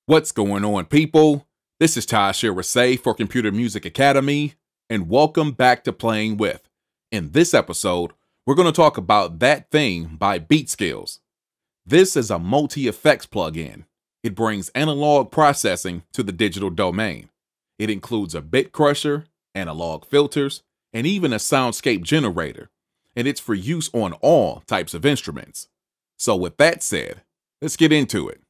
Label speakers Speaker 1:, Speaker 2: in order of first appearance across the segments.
Speaker 1: What's going on, people? This is Tasha Rasay for Computer Music Academy, and welcome back to Playing With. In this episode, we're going to talk about That Thing by BeatSkillz. This is a multi-effects plugin. It brings analog processing to the digital domain. It includes a bit crusher, analog filters, and even a soundscape generator, and it's for use on all types of instruments. So with that said, let's get into it.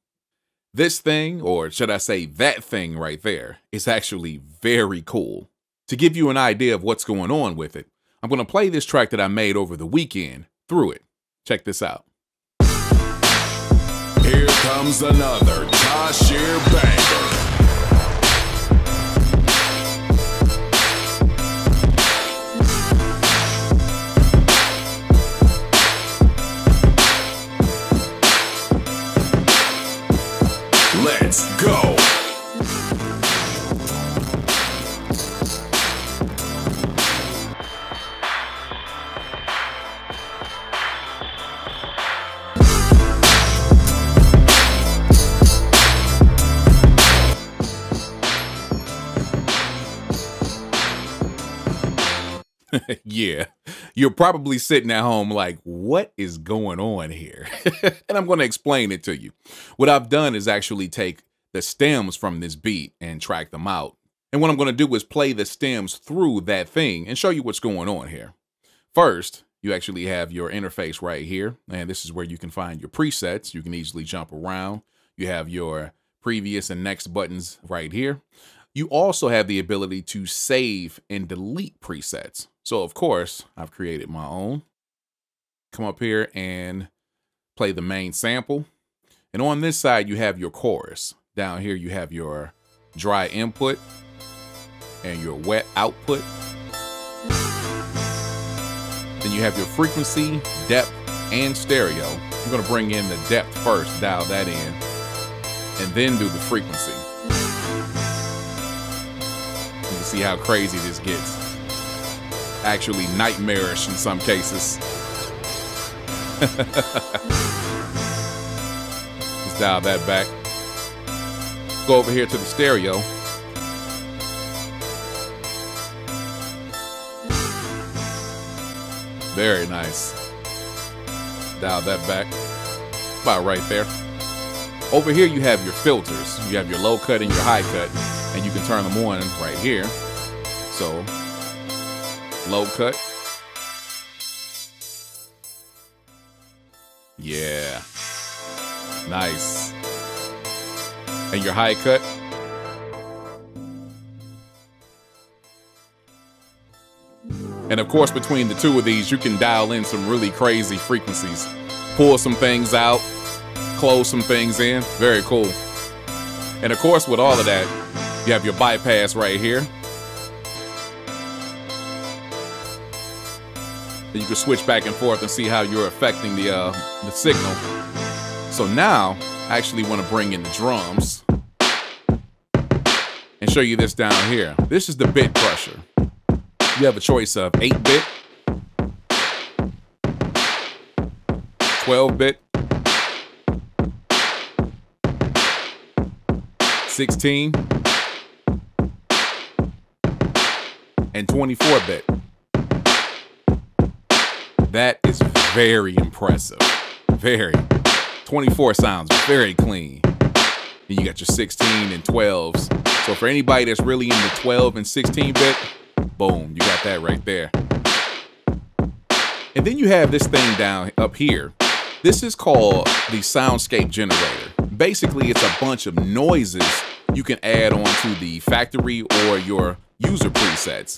Speaker 1: This thing, or should I say that thing right there, is actually very cool. To give you an idea of what's going on with it, I'm going to play this track that I made over the weekend through it. Check this out.
Speaker 2: Here comes another Tasha banger. Let's go.
Speaker 1: Yeah, you're probably sitting at home like, what is going on here? And I'm going to explain it to you. What I've done is actually take the stems from this beat and track them out. And what I'm going to do is play the stems through that thing and show you what's going on here. First, you actually have your interface right here. And this is where you can find your presets. You can easily jump around. You have your previous and next buttons right here. You also have the ability to save and delete presets. So of course, I've created my own. Come up here and play the main sample. And on this side, you have your chorus. Down here, you have your dry input and your wet output. Then you have your frequency, depth, and stereo. I'm gonna bring in the depth first, dial that in, and then do the frequency. You can see how crazy this gets. Actually nightmarish in some cases. Let's dial that back. Go over here to the stereo. Very nice. Dial that back. About right there. Over here you have your filters. You have your low cut and your high cut, and you can turn them on right here. So low cut. Yeah. Nice. And your high cut. And of course, between the two of these, you can dial in some really crazy frequencies. Pull some things out, close some things in. Very cool. And of course, with all of that, you have your bypass right here. You can switch back and forth and see how you're affecting the signal. So now I actually want to bring in the drums and show you this down here. This is the bit crusher. You have a choice of 8-bit, 12-bit, 16, and 24-bit. That is very impressive. Very. 24 sounds very clean. And you got your 16 and 12s. So for anybody that's really into 12 and 16-bit, boom, you got that right there. And then you have this thing down up here. This is called the soundscape generator. Basically, it's a bunch of noises you can add on to the factory or your user presets.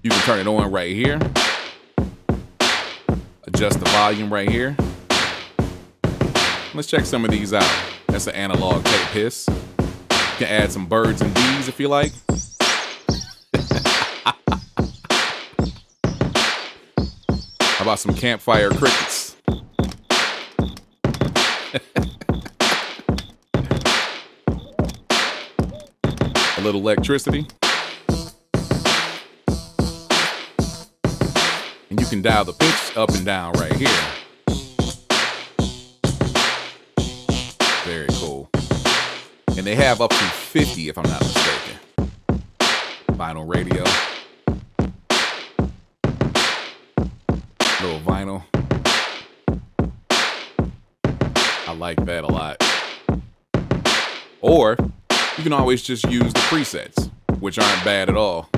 Speaker 1: You can turn it on right here. Adjust the volume right here. Let's check some of these out. That's an analog tape hiss. You can add some birds and bees if you like. How about some campfire crickets? A little electricity. And you can dial the pitch up and down right here. Very cool. And they have up to 50 if I'm not mistaken. Vinyl radio. Little vinyl. I like that a lot. Or you can always just use the presets, which aren't bad at all.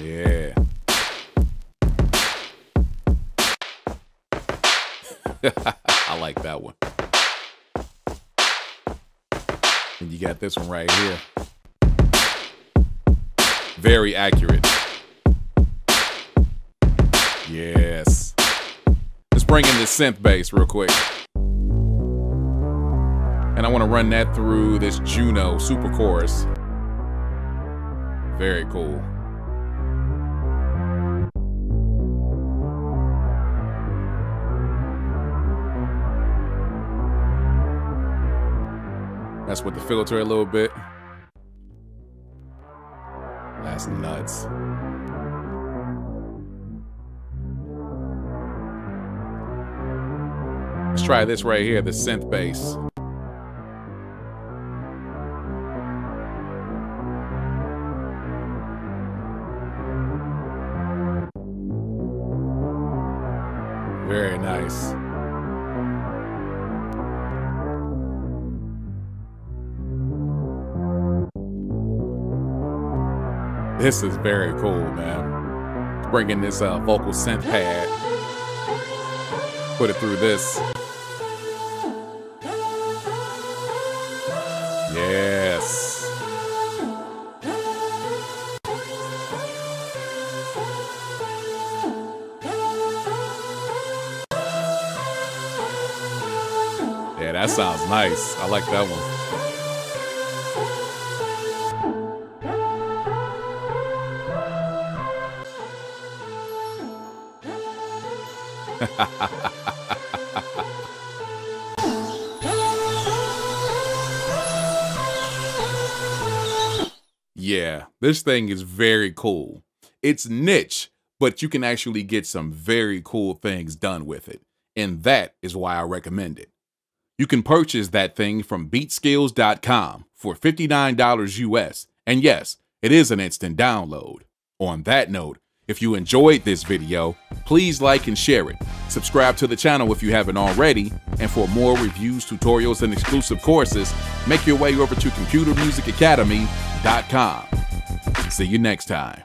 Speaker 1: Yeah. I like that one. And you got this one right here. Very accurate. Yes. Let's bring in this synth bass real quick. And I want to run that through this Juno super chorus. Very cool. That's with the filter a little bit. That's nuts. Let's try this right here, the synth bass. Very nice. This is very cool, man. Bring in this vocal synth pad. Put it through this. Yes. Yeah, that sounds nice. I like that one. Yeah, this thing is very cool. It's niche, but you can actually get some very cool things done with it. And that is why I recommend it. You can purchase that thing from BeatSkillz.com for $59 US. And yes, it is an instant download. On that note, if you enjoyed this video, please like and share it. Subscribe to the channel if you haven't already. And for more reviews, tutorials, and exclusive courses, make your way over to computermusicacademy.com. See you next time.